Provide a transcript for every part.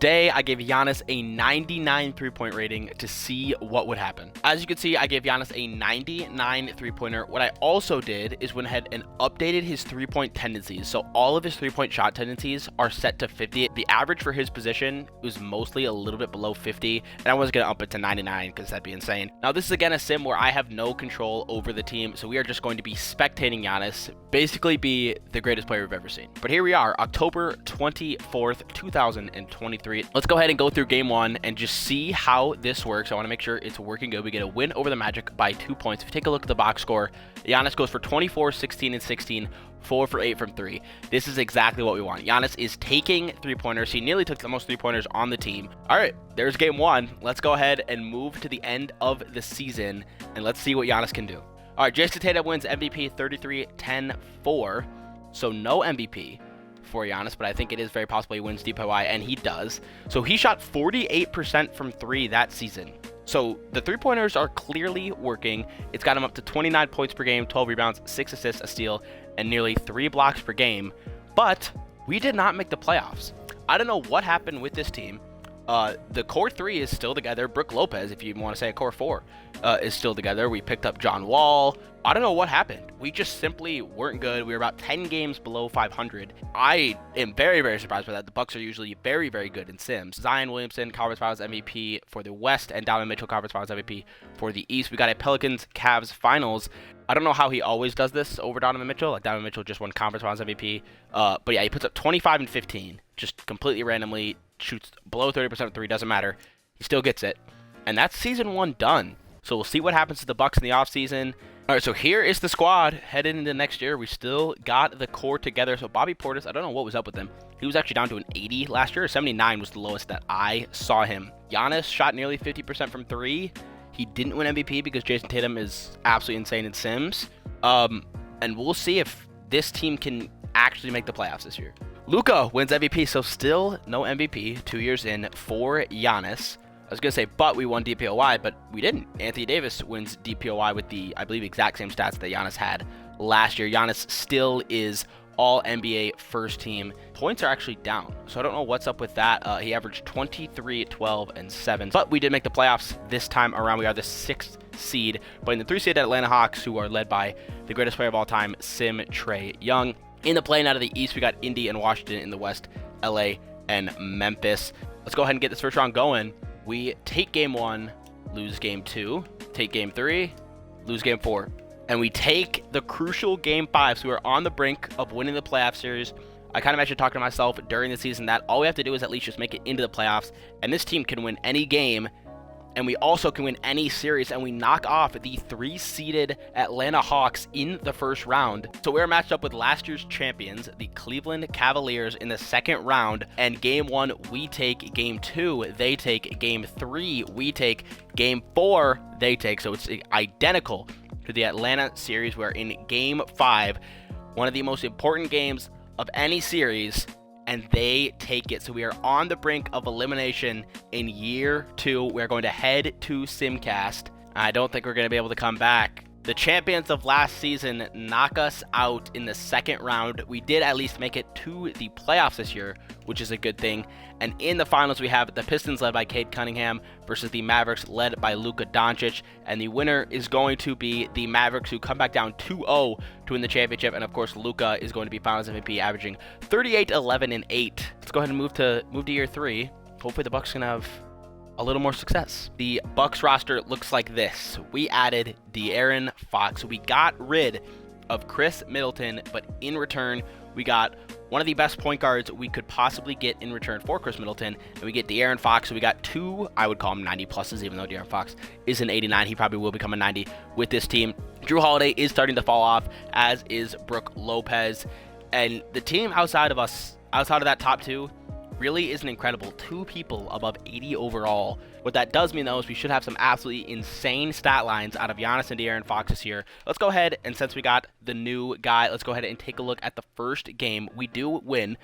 Today, I gave Giannis a 99 three-point rating to see what would happen. As you can see, I gave Giannis a 99 three-pointer. What I also did is went ahead and updated his three-point tendencies. So all of his three-point shot tendencies are set to 50. The average for his position was mostly a little bit below 50, and I was going to up it to 99 because that'd be insane. Now, this is again a sim where I have no control over the team, so we are just going to be spectating Giannis, basically be the greatest player we've ever seen. But here we are, October 24th, 2023. Let's go ahead and go through game one and just see how this works. I want to make sure it's working good. We get a win over the Magic by 2 points. If you take a look at the box score, Giannis goes for 24, 16, and 16, 4 for 8 from 3. This is exactly what we want. Giannis is taking three-pointers. He nearly took the most three-pointers on the team. All right, there's game one. Let's go ahead and move to the end of the season, and let's see what Giannis can do. All right, Jason Tatum wins MVP 33-10-4, so no MVP for Giannis, but I think it is very possible he wins DPOY, and he does. So he shot 48% from 3 that season. So the three-pointers are clearly working. It's got him up to 29 points per game, 12 rebounds, 6 assists, a steal, and nearly 3 blocks per game. But we did not make the playoffs. I don't know what happened with this team. The core 3 is still together. Brook Lopez, if you want to say a core 4, is still together. We picked up John Wall. I don't know what happened. We just simply weren't good. We were about 10 games below 500. I am very, very surprised by that. The Bucks are usually very, very good in Sims. Zion Williamson, Conference Finals MVP for the West, and Donovan Mitchell, Conference Finals MVP for the East. We got a Pelicans-Cavs Finals. I don't know how he always does this over Donovan Mitchell. Like, Donovan Mitchell just won Conference Finals MVP. But yeah, he puts up 25 and 15, just completely randomly, shoots below 30% of 3, doesn't matter. He still gets it. And that's season 1 done. So we'll see what happens to the Bucks in the offseason. All right, so here is the squad headed into next year. We still got the core together. So Bobby Portis, I don't know what was up with him. He was actually down to an 80 last year. 79 was the lowest that I saw him. Giannis shot nearly 50% from 3. He didn't win MVP because Jason Tatum is absolutely insane in Sims. And we'll see if this team can actually make the playoffs this year. Luka wins MVP, so still no MVP 2 years in for Giannis. I was going to say, but we won DPOY, but we didn't. Anthony Davis wins DPOY with the, I believe, exact same stats that Giannis had last year. Giannis still is all-NBA first team. Points are actually down, so I don't know what's up with that. He averaged 23, 12, and 7. But we did make the playoffs this time around. We are the 6th seed, playing the 3 seed Atlanta Hawks, who are led by the greatest player of all time, Trae Young. In the play-in out of the East, we got Indy and Washington. In the West, LA and Memphis. Let's go ahead and get this first round going. We take game 1, lose game 2, take game 3, lose game 4. And we take the crucial game 5, so we're on the brink of winning the playoff series. I kind of mentioned talking to myself during the season that all we have to do is at least just make it into the playoffs, and this team can win any game, and we also can win any series, and we knock off the 3-seeded Atlanta Hawks in the first round. So we're matched up with last year's champions, the Cleveland Cavaliers, in the second round, and game 1, we take. Game 2, they take. Game 3, we take. Game 4, they take. So it's identical to the Atlanta series. We're in game 5, one of the most important games of any series, and they take it. So we are on the brink of elimination in year 2. We're going to head to Simcast. I don't think we're going to be able to come back. The champions of last season knock us out in the second round. We did at least make it to the playoffs this year, which is a good thing. And in the finals, we have the Pistons led by Cade Cunningham versus the Mavericks led by Luka Doncic. And the winner is going to be the Mavericks, who come back down 2-0 to win the championship. And of course, Luka is going to be Finals MVP, averaging 38, 11, and 8. Let's go ahead and move to year 3. Hopefully the Bucks can have a little more success. The Bucks roster looks like this. We added De'Aaron Fox. We got rid of Chris Middleton, but in return, we got one of the best point guards we could possibly get in return for Chris Middleton, and we get De'Aaron Fox. So we got 2, I would call him 90 pluses, even though De'Aaron Fox is an 89. He probably will become a 90 with this team. Drew Holiday is starting to fall off, as is Brook Lopez, and the team outside of that top 2, really isn't incredible. 2 people above 80 overall. What that does mean, though, is we should have some absolutely insane stat lines out of Giannis and De'Aaron Fox this year. Let's go ahead, and since we got the new guy, let's go ahead and take a look at the first game. We do win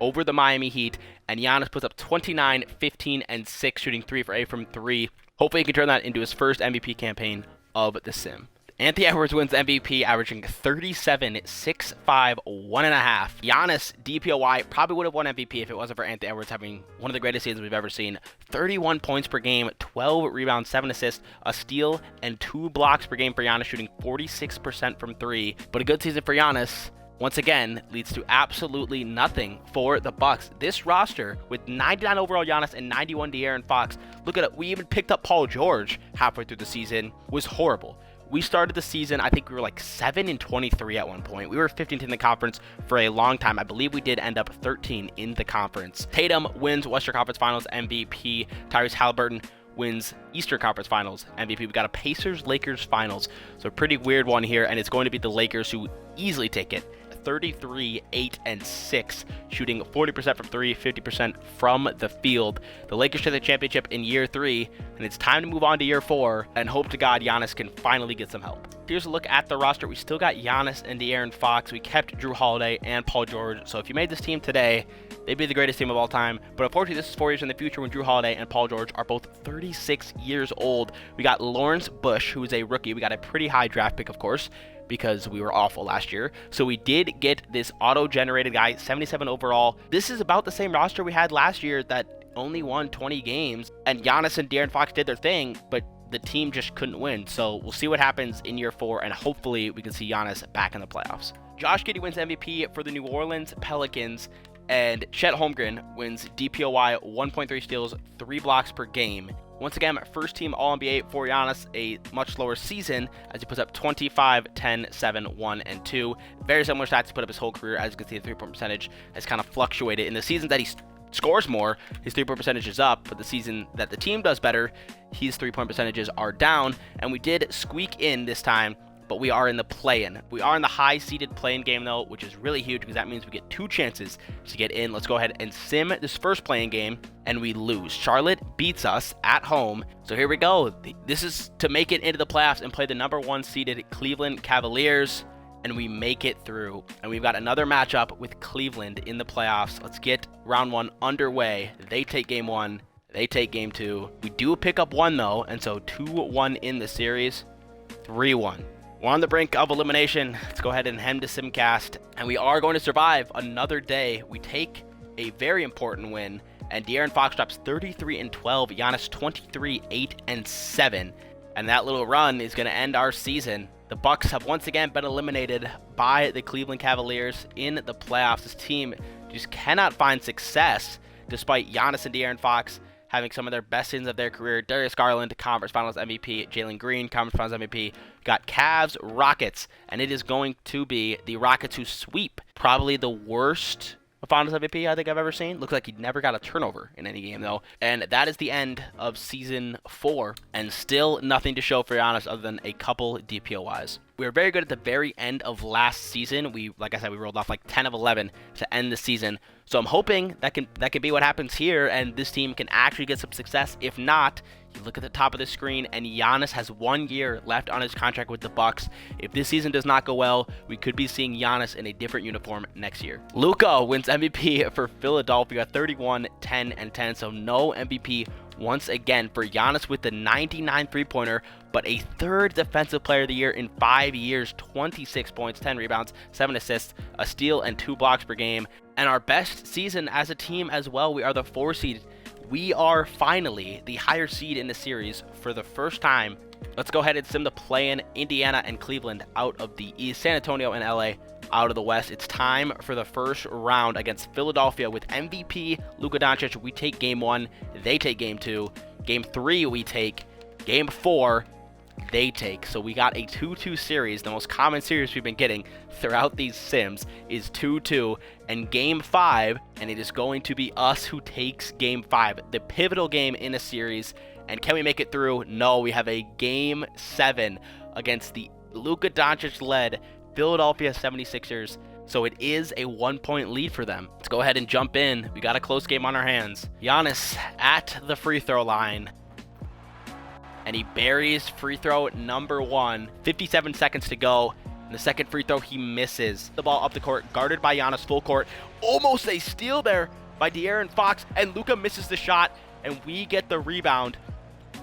over the Miami Heat, and Giannis puts up 29, 15, and 6, shooting 3 for 8 from 3. Hopefully he can turn that into his first MVP campaign of the sim. Anthony Edwards wins MVP, averaging 37, 6, 5, 1.5. Giannis, DPOY, probably would have won MVP if it wasn't for Anthony Edwards having one of the greatest seasons we've ever seen. 31 points per game, 12 rebounds, 7 assists, a steal, and 2 blocks per game for Giannis, shooting 46% from 3. But a good season for Giannis, once again, leads to absolutely nothing for the Bucks. This roster, with 99 overall Giannis and 91 De'Aaron Fox, look at it, we even picked up Paul George halfway through the season, was horrible. We started the season, I think we were like 7-23 at one point. We were 15th in the conference for a long time. I believe we did end up 13 in the conference. Tatum wins Western Conference Finals MVP. Tyrese Halliburton wins Eastern Conference Finals MVP. We got a Pacers-Lakers Finals. So a pretty weird one here, and it's going to be the Lakers who easily take it. 33, 8, and 6, shooting 40% from 3, 50% from the field. The Lakers took the championship in year 3, and it's time to move on to year 4, and hope to God Giannis can finally get some help. Here's a look at the roster. We still got Giannis and De'Aaron Fox. We kept Drew Holiday and Paul George. So if you made this team today, they'd be the greatest team of all time. But unfortunately, this is 4 years in the future when Drew Holiday and Paul George are both 36 years old. We got Lawrence Bush, who is a rookie. We got a pretty high draft pick, of course, because we were awful last year. So we did get this auto-generated guy, 77 overall. This is about the same roster we had last year that only won 20 games. And Giannis and De'Aaron Fox did their thing, but the team just couldn't win. So we'll see what happens in year 4, and hopefully we can see Giannis back in the playoffs. Josh Giddey wins MVP for the New Orleans Pelicans, and Chet Holmgren wins DPOY, 1.3 steals, 3 blocks per game. Once again, first team All-NBA for Giannis, a much slower season as he puts up 25, 10, 7, 1, and 2. Very similar stats he put up his whole career. As you can see, the three-point percentage has kind of fluctuated. In the season that he scores more, his three-point percentage is up, but the season that the team does better, his three-point percentages are down. And we did squeak in this time, but we are in the play-in. We are in the high-seeded play-in game, though, which is really huge because that means we get 2 chances to get in. Let's go ahead and sim this first play-in game, and we lose. Charlotte beats us at home. So here we go. This is to make it into the playoffs and play the number 1 seeded Cleveland Cavaliers, and we make it through. And we've got another matchup with Cleveland in the playoffs. Let's get round 1 underway. They take game 1. They take game 2. We do pick up 1, though, and so 2-1 in the series. 3-1. We're on the brink of elimination. Let's go ahead and head to Simcast, and we are going to survive another day. We take a very important win, and De'Aaron Fox drops 33 and 12, Giannis 23, 8, and 7, and that little run is going to end our season. The Bucks have once again been eliminated by the Cleveland Cavaliers in the playoffs. This team just cannot find success despite Giannis and De'Aaron Fox having some of their best seasons of their career. Darius Garland, Conference Finals MVP. Jalen Green, Conference Finals MVP. Got Cavs, Rockets, and it is going to be the Rockets who sweep probably the worst Finals MVP I think I've ever seen. Looks like he never got a turnover in any game, though. And that is the end of Season 4, and still nothing to show for Giannis other than a couple DPOYs. We were very good at the very end of last season. Like I said, we rolled off like 10 of 11 to end the season. So I'm hoping that can be what happens here, and this team can actually get some success. If not, you look at the top of the screen, and Giannis has 1 year left on his contract with the Bucks. If this season does not go well, we could be seeing Giannis in a different uniform next year. Luka wins MVP for Philadelphia, 31, 10, and 10. So no MVP once again for Giannis with the 99 three-pointer, but a 3rd Defensive Player of the Year in 5 years, 26 points, 10 rebounds, 7 assists, a steal, and 2 blocks per game. And our best season as a team as well. We are the 4 seed. We are finally the higher seed in the series for the first time. Let's go ahead and sim the play-in. Indiana and Cleveland out of the East, San Antonio and LA out of the West. It's time for the first round against Philadelphia with MVP Luka Doncic. We take game 1, they take game 2. Game 3 we take. Game 4 they take. So we got a 2-2 series. The most common series we've been getting throughout these sims is 2-2, and game 5, and it is going to be us who takes game 5, the pivotal game in a series. And can we make it through? No, we have a game 7 against the Luka Doncic led Philadelphia 76ers. So it is a 1-point lead for them. Let's go ahead and jump in. We got a close game on our hands. Giannis at the free throw line, and he buries free throw number 1. 57 seconds to go. And the second free throw, he misses. The ball up the court, guarded by Giannis, full court. Almost a steal there by De'Aaron Fox, and Luka misses the shot, and we get the rebound.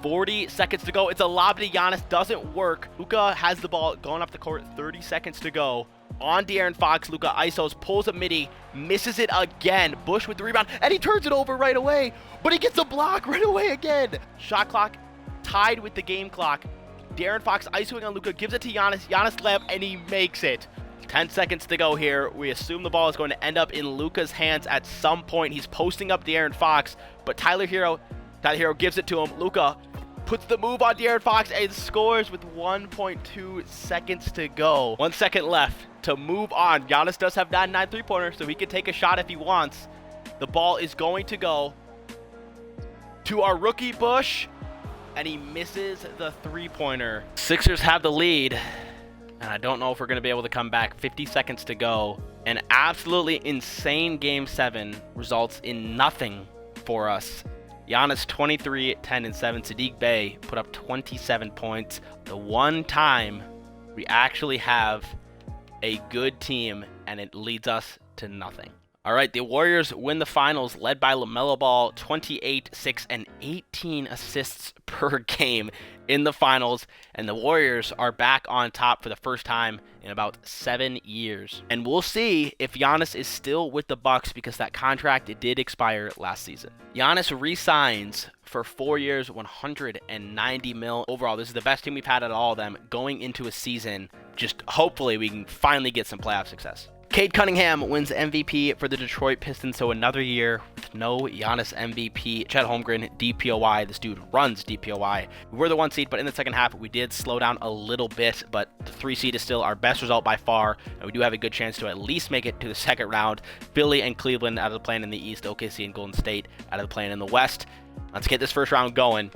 40 seconds to go. It's a lob to Giannis. Doesn't work. Luka has the ball going up the court. 30 seconds to go. On De'Aaron Fox, Luka isos, pulls a midi, misses it again. Bush with the rebound, and he turns it over right away. But he gets a block right away again. Shot clock tied with the game clock. De'Aaron Fox isoing on Luka, gives it to Giannis. Giannis layup, and he makes it. 10 seconds to go here. We assume the ball is going to end up in Luka's hands at some point. He's posting up De'Aaron Fox, but Tyler Hero gives it to him. Luka puts the move on De'Aaron Fox and scores with 1.2 seconds to go. 1 second left to move on. Giannis does have 99 3-pointers, so he can take a shot if he wants. The ball is going to go to our rookie Bush, and he misses the 3-pointer. Sixers have the lead, and I don't know if we're going to be able to come back. 50 seconds to go. An absolutely insane Game 7 results in nothing for us. Giannis 23, 10, and 7. Saddiq Bey put up 27 points. The one time we actually have a good team, and it leads us to nothing. All right, the Warriors win the finals, led by LaMelo Ball, 28, 6, and 18 assists per game in the finals, and the Warriors are back on top for the first time in about 7 years. And we'll see if Giannis is still with the Bucks, because that contract, it did expire last season. Giannis re-signs for 4 years, 190 mil. Overall, this is the best team we've had at all of them going into a season. Just hopefully we can finally get some playoff success. Cade Cunningham wins MVP for the Detroit Pistons, so another year with no Giannis MVP. Chet Holmgren, DPOY. This dude runs DPOY. We were the 1 seed, but in the second half, we did slow down a little bit, but the 3 seed is still our best result by far, and we do have a good chance to at least make it to the second round. Philly and Cleveland out of the play-in in the East, OKC and Golden State out of the play-in in the West. Let's get this first round going.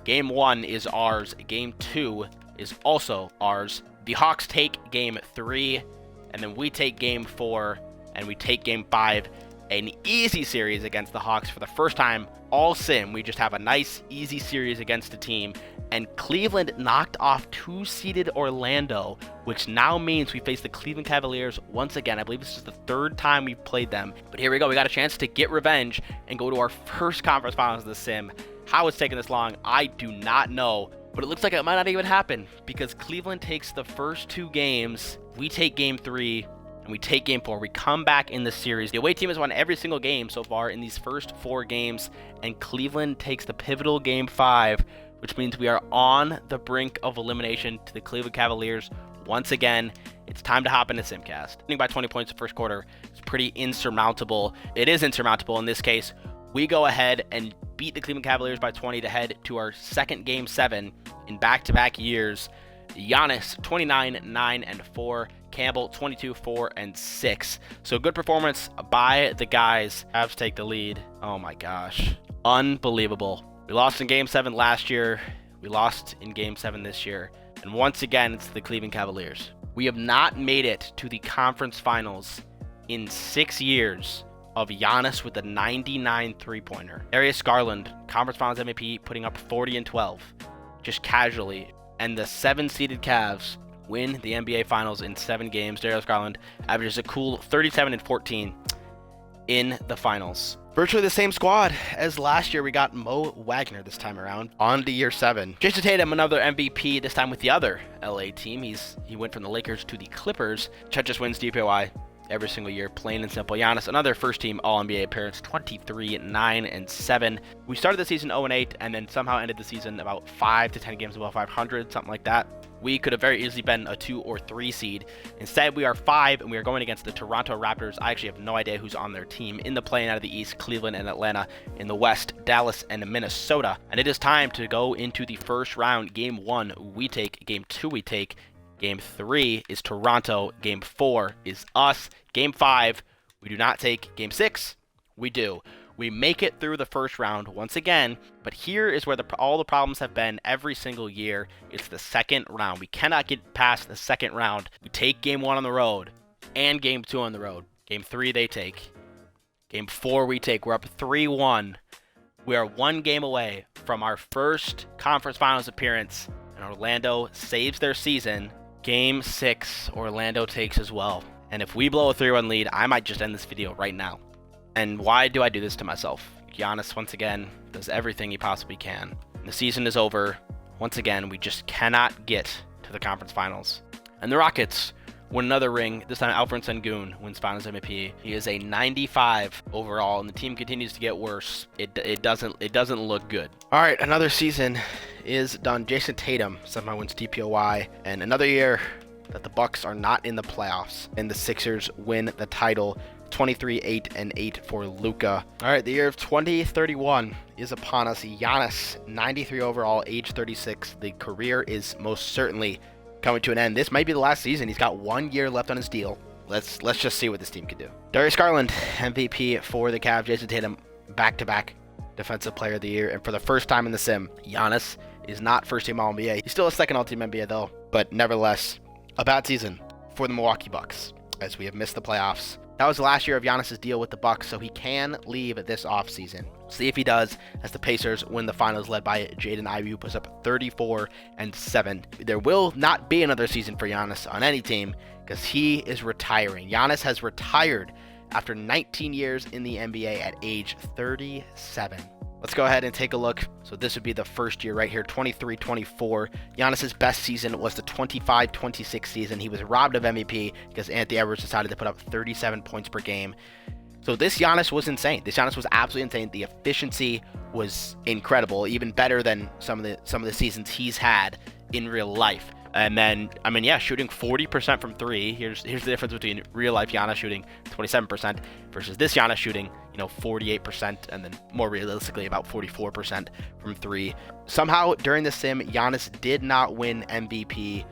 Game 1 is ours. Game 2 is also ours. The Hawks take Game 3. And then we take Game 4, and we take Game 5. An easy series against the Hawks for the first time all sim. We just have a nice, easy series against a team. And Cleveland knocked off 2-seeded Orlando, which now means we face the Cleveland Cavaliers once again. I believe this is the 3rd time we've played them. But here we go. We got a chance to get revenge and go to our first conference finals of the sim. How it's taking this long, I do not know. But it looks like it might not even happen, because Cleveland takes the first 2 games. We take Game 3, and we take Game 4. We come back in the series. The away team has won every single game so far in these first 4 games, and Cleveland takes the pivotal Game 5, which means we are on the brink of elimination to the Cleveland Cavaliers once again. It's time to hop into Simcast. Winning by 20 points in the first quarter is pretty insurmountable. It is insurmountable in this case. We go ahead and beat the Cleveland Cavaliers by 20 to head to our second Game 7 in back-to-back years. Giannis, 29, 9, and 4. Campbell, 22, 4, and 6. So good performance by the guys. Cavs take the lead. Oh my gosh. Unbelievable. We lost in Game 7 last year. We lost in Game 7 this year. And once again, it's the Cleveland Cavaliers. We have not made it to the conference finals in 6 years of Giannis with a 99 3-pointer. Darius Garland, conference finals MVP, putting up 40 and 12, just casually. And the 7-seeded Cavs win the NBA Finals in 7 games. Darius Garland averages a cool 37 and 14 in the finals. Virtually the same squad as last year. We got Mo Wagner this time around. On to year 7. Jason Tatum, another MVP, this time with the other LA team. He went from the Lakers to the Clippers. Chet just wins DPOY every single year, plain and simple. Giannis, another first-team All-NBA appearance, 23, 9, and 7. We started the season 0-8, and then somehow ended the season about 5 to 10 games above 500, something like that. We could have very easily been a 2 or 3 seed. Instead, we are 5, and we are going against the Toronto Raptors. I actually have no idea who's on their team. In the play-in out of the East, Cleveland and Atlanta. In the West, Dallas and Minnesota. And it is time to go into the first round. Game 1, we take. Game 2, we take. Game 3 is Toronto. Game 4 is us. Game 5, we do not take. Game 6, we do. We make it through the first round once again, but here is where all the problems have been every single year. It's the second round. We cannot get past the second round. We take Game 1 on the road and Game 2 on the road. Game 3 they take. Game 4 we take. We're up 3-1. We are 1 game away from our first conference finals appearance, and Orlando saves their season. Game 6, Orlando takes as well. And if we blow a 3-1 lead, I might just end this video right now. And why do I do this to myself? Giannis, once again, does everything he possibly can. The season is over. Once again, we just cannot get to the conference finals. And the Rockets win another ring. This time, Alperen Sengun wins Finals MVP. He is a 95 overall, and the team continues to get worse. It doesn't look good. All right, another season is done. Jason Tatum somehow wins DPOY, and another year that the Bucks are not in the playoffs, and the Sixers win the title. 23-8-8 for Luka. All right, the year of 2031 is upon us. Giannis, 93 overall, age 36. The career is most certainly coming to an end. This might be the last season. He's got 1 year left on his deal. Let's just see what this team can do. Darius Garland, MVP for the Cavs. Jason Tatum, back-to-back Defensive Player of the Year. And for the first time in the sim, Giannis is not first-team All-NBA. He's still a second All-Team NBA, though. But nevertheless, a bad season for the Milwaukee Bucks, as we have missed the playoffs. That was the last year of Giannis' deal with the Bucks, so he can leave this offseason. See if he does, as the Pacers win the finals led by Jaden Ivey, who puts up 34 and 7. There will not be another season for Giannis on any team because he is retiring. Giannis has retired after 19 years in the NBA at age 37. Let's go ahead and take a look. So this would be the first year right here, 23-24. Giannis's best season was the 25-26 season. He was robbed of MVP because Anthony Edwards decided to put up 37 points per game. So this Giannis was insane. This Giannis was absolutely insane. The efficiency was incredible, even better than some of the seasons he's had in real life. And then, I mean, yeah, shooting 40% from three. Here's the difference between real life Giannis shooting 27% versus this Giannis shooting, 48%, and then more realistically about 44% from three. Somehow during the sim, Giannis did not win MVP,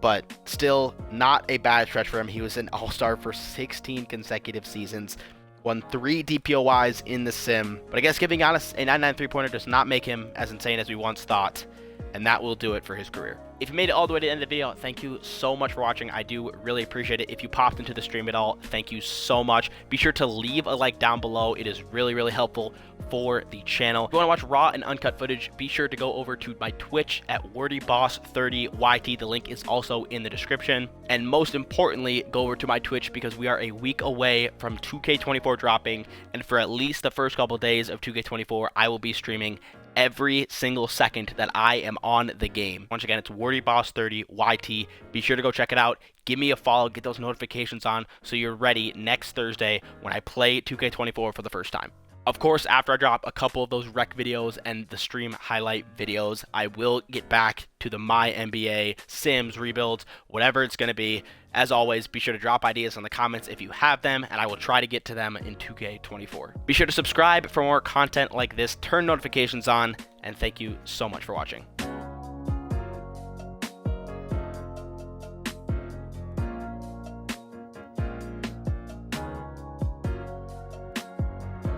but still not a bad stretch for him. He was an all-star for 16 consecutive seasons, won 3 DPOYs in the sim. But I guess giving Giannis a 99 three-pointer does not make him as insane as we once thought, and that will do it for his career. If you made it all the way to the end of the video, thank you so much for watching. I do really appreciate it. If you popped into the stream at all, thank you so much. Be sure to leave a like down below. It is really, really helpful for the channel. If you want to watch raw and uncut footage, be sure to go over to my Twitch at WordyBoss30YT. The link is also in the description. And most importantly, go over to my Twitch because we are a week away from 2K24 dropping. And for at least the first couple days of 2K24, I will be streaming every single second that I am on the game. Once again, it's WordyBoss30YT. Be sure to go check it out. Give me a follow, get those notifications on so you're ready next Thursday when I play 2K24 for the first time. Of course, after I drop a couple of those rec videos and the stream highlight videos, I will get back to the My NBA, Sims, rebuilds, whatever it's going to be. As always, be sure to drop ideas in the comments if you have them, and I will try to get to them in 2K24. Be sure to subscribe for more content like this, turn notifications on, and thank you so much for watching.